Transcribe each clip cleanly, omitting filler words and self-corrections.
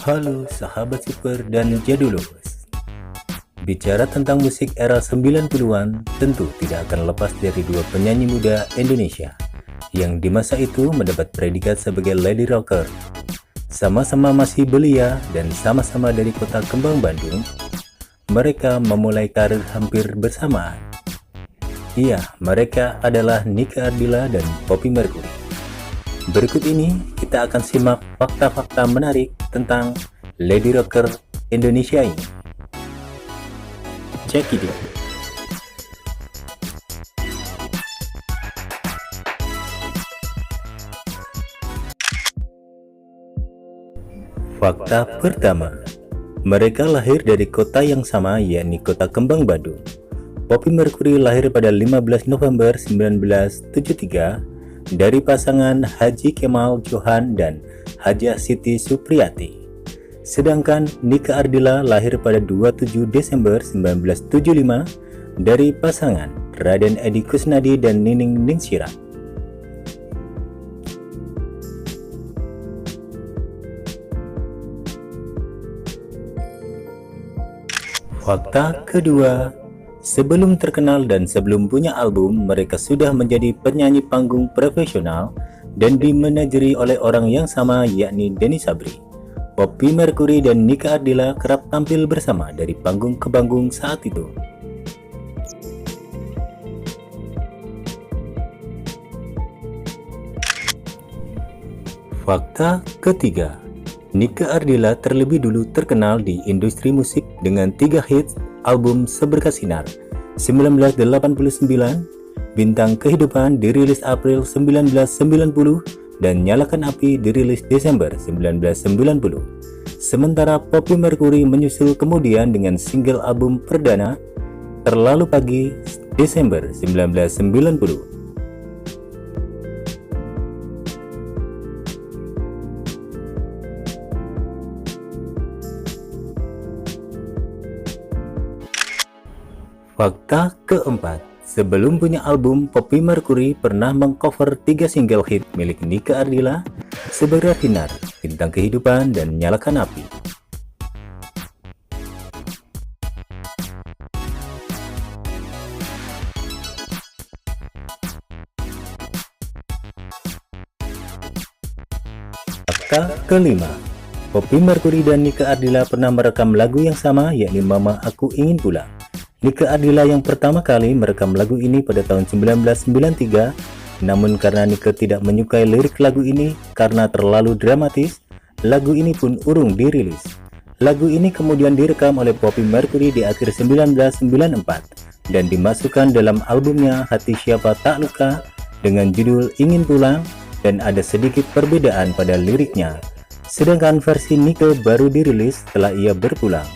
Halo sahabat super dan jadulovers. Bicara tentang musik era 90-an, tentu tidak akan lepas dari dua penyanyi muda Indonesia yang di masa itu mendapat predikat sebagai lady rocker. Sama-sama masih belia dan sama-sama dari kota Kembang, Bandung, mereka memulai karir hampir bersamaan. Iya, mereka adalah Nike Ardilla dan Poppy Mercury. Berikut ini kita akan simak fakta-fakta menarik tentang lady rocker Indonesia ini. Check it out. Fakta pertama, mereka lahir dari kota yang sama, yakni kota Kembang, Bandung. Poppy Mercury lahir pada 15 November 1973 dari pasangan Haji Kemal Johan dan Hajah Siti Supriyati. Sedangkan Nike Ardilla lahir pada 27 Desember 1975 dari pasangan Raden Edi Kusnadi dan Nining Ningsira. Fakta kedua, sebelum terkenal dan sebelum punya album, mereka sudah menjadi penyanyi panggung profesional dan dimanajeri oleh orang yang sama, yakni Denny Sabri. Poppy Mercury dan Nike Ardilla kerap tampil bersama dari panggung ke panggung saat itu. Fakta ketiga, Nike Ardilla terlebih dulu terkenal di industri musik dengan 3 hits album Seberkas Sinar 1989, Bintang Kehidupan dirilis April 1990, dan Nyalakan Api dirilis Desember 1990. Sementara Poppy Mercury menyusul kemudian dengan single album perdana Terlalu Pagi Desember 1990. Fakta keempat, sebelum punya album, Poppy Mercury pernah mengcover 3 single hit milik Nike Ardilla, Seberkas Sinar, Bintang Kehidupan, dan Nyalakan Api. Fakta kelima, Poppy Mercury dan Nike Ardilla pernah merekam lagu yang sama, yakni Mama Aku Ingin Pulang. Nike Ardilla yang pertama kali merekam lagu ini pada tahun 1993, namun karena Nike tidak menyukai lirik lagu ini karena terlalu dramatis, lagu ini pun urung dirilis. Lagu ini kemudian direkam oleh Poppy Mercury di akhir 1994 dan dimasukkan dalam albumnya Hati Siapa Tak Luka dengan judul Ingin Pulang, dan ada sedikit perbedaan pada liriknya. Sedangkan versi Nike baru dirilis setelah ia berpulang.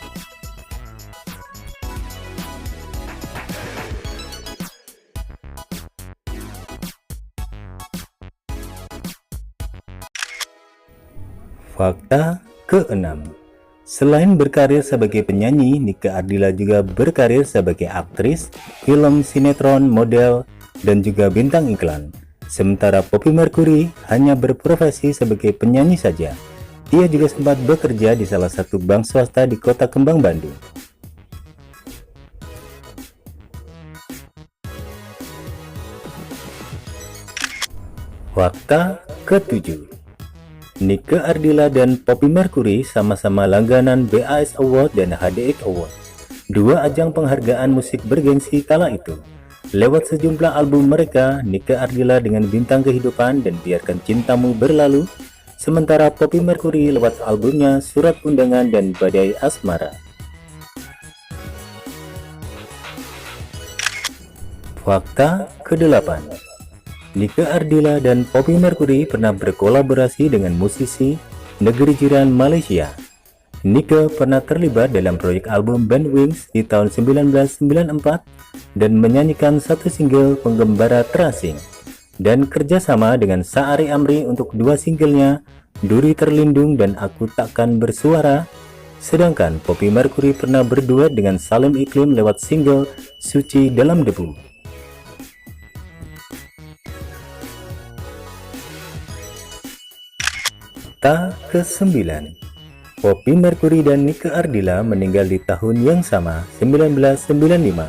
Fakta keenam, selain berkarir sebagai penyanyi, Nike Ardilla juga berkarir sebagai aktris, film, sinetron, model, dan juga bintang iklan. Sementara Poppy Mercury hanya berprofesi sebagai penyanyi saja. Ia juga sempat bekerja di salah satu bank swasta di kota Kembang, Bandung. Fakta ketujuh, Nike Ardilla dan Poppy Mercury sama-sama langganan BAS Award dan HDX Award, dua ajang penghargaan musik bergensi kala itu. Lewat sejumlah album mereka, Nike Ardilla dengan Bintang Kehidupan dan Biarkan Cintamu Berlalu, sementara Poppy Mercury lewat albumnya Surat Undangan dan Badai Asmara. Fakta ke-8, Nike Ardilla dan Poppy Mercury pernah berkolaborasi dengan musisi negeri jiran Malaysia. Nike pernah terlibat dalam proyek album Band Wings di tahun 1994 dan menyanyikan satu single Penggembara Terasing, dan kerjasama dengan Saari Amri untuk 2 singlenya Duri Terlindung dan Aku Takkan Bersuara. Sedangkan Poppy Mercury pernah berduet dengan Salim Iklim lewat single Suci Dalam Debu. Fakta ke-9, Poppy Mercury dan Nike Ardilla meninggal di tahun yang sama, 1995.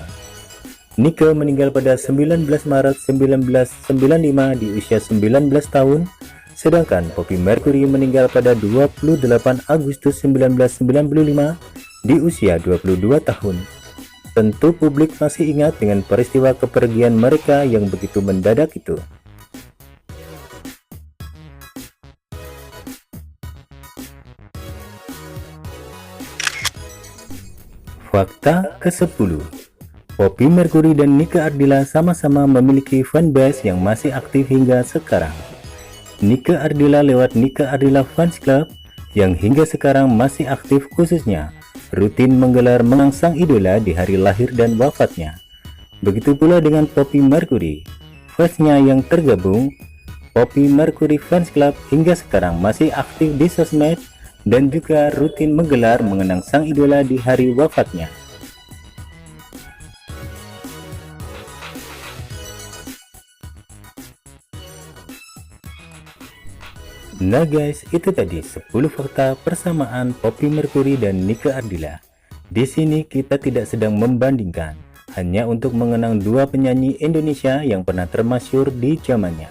Nike meninggal pada 19 Maret 1995 di usia 19 tahun, sedangkan Poppy Mercury meninggal pada 28 Agustus 1995 di usia 22 tahun. Tentu publik masih ingat dengan peristiwa kepergian mereka yang begitu mendadak itu. Fakta ke-10. Poppy Mercury dan Nike Ardilla sama-sama memiliki fanbase yang masih aktif hingga sekarang. Nike Ardilla lewat Nike Ardilla Fans Club yang hingga sekarang masih aktif, khususnya rutin menggelar mengangsang idola di hari lahir dan wafatnya. Begitu pula dengan Poppy Mercury. Fansnya yang tergabung Poppy Mercury Fans Club hingga sekarang masih aktif di sosmed dan juga rutin menggelar mengenang sang idola di hari wafatnya. Nah guys, itu tadi 10 fakta persamaan Poppy Mercury dan Nike Ardilla. Di sini kita tidak sedang membandingkan, hanya untuk mengenang dua penyanyi Indonesia yang pernah termasyhur di zamannya,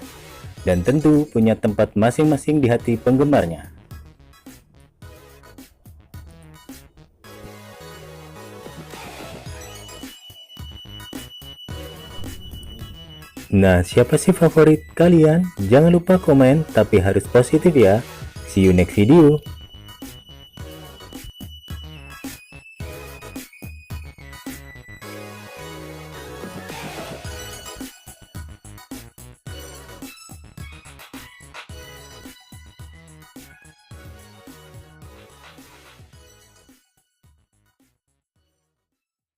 dan tentu punya tempat masing-masing di hati penggemarnya. Nah, siapa sih favorit kalian? Jangan lupa komen, tapi harus positif ya. See you next video.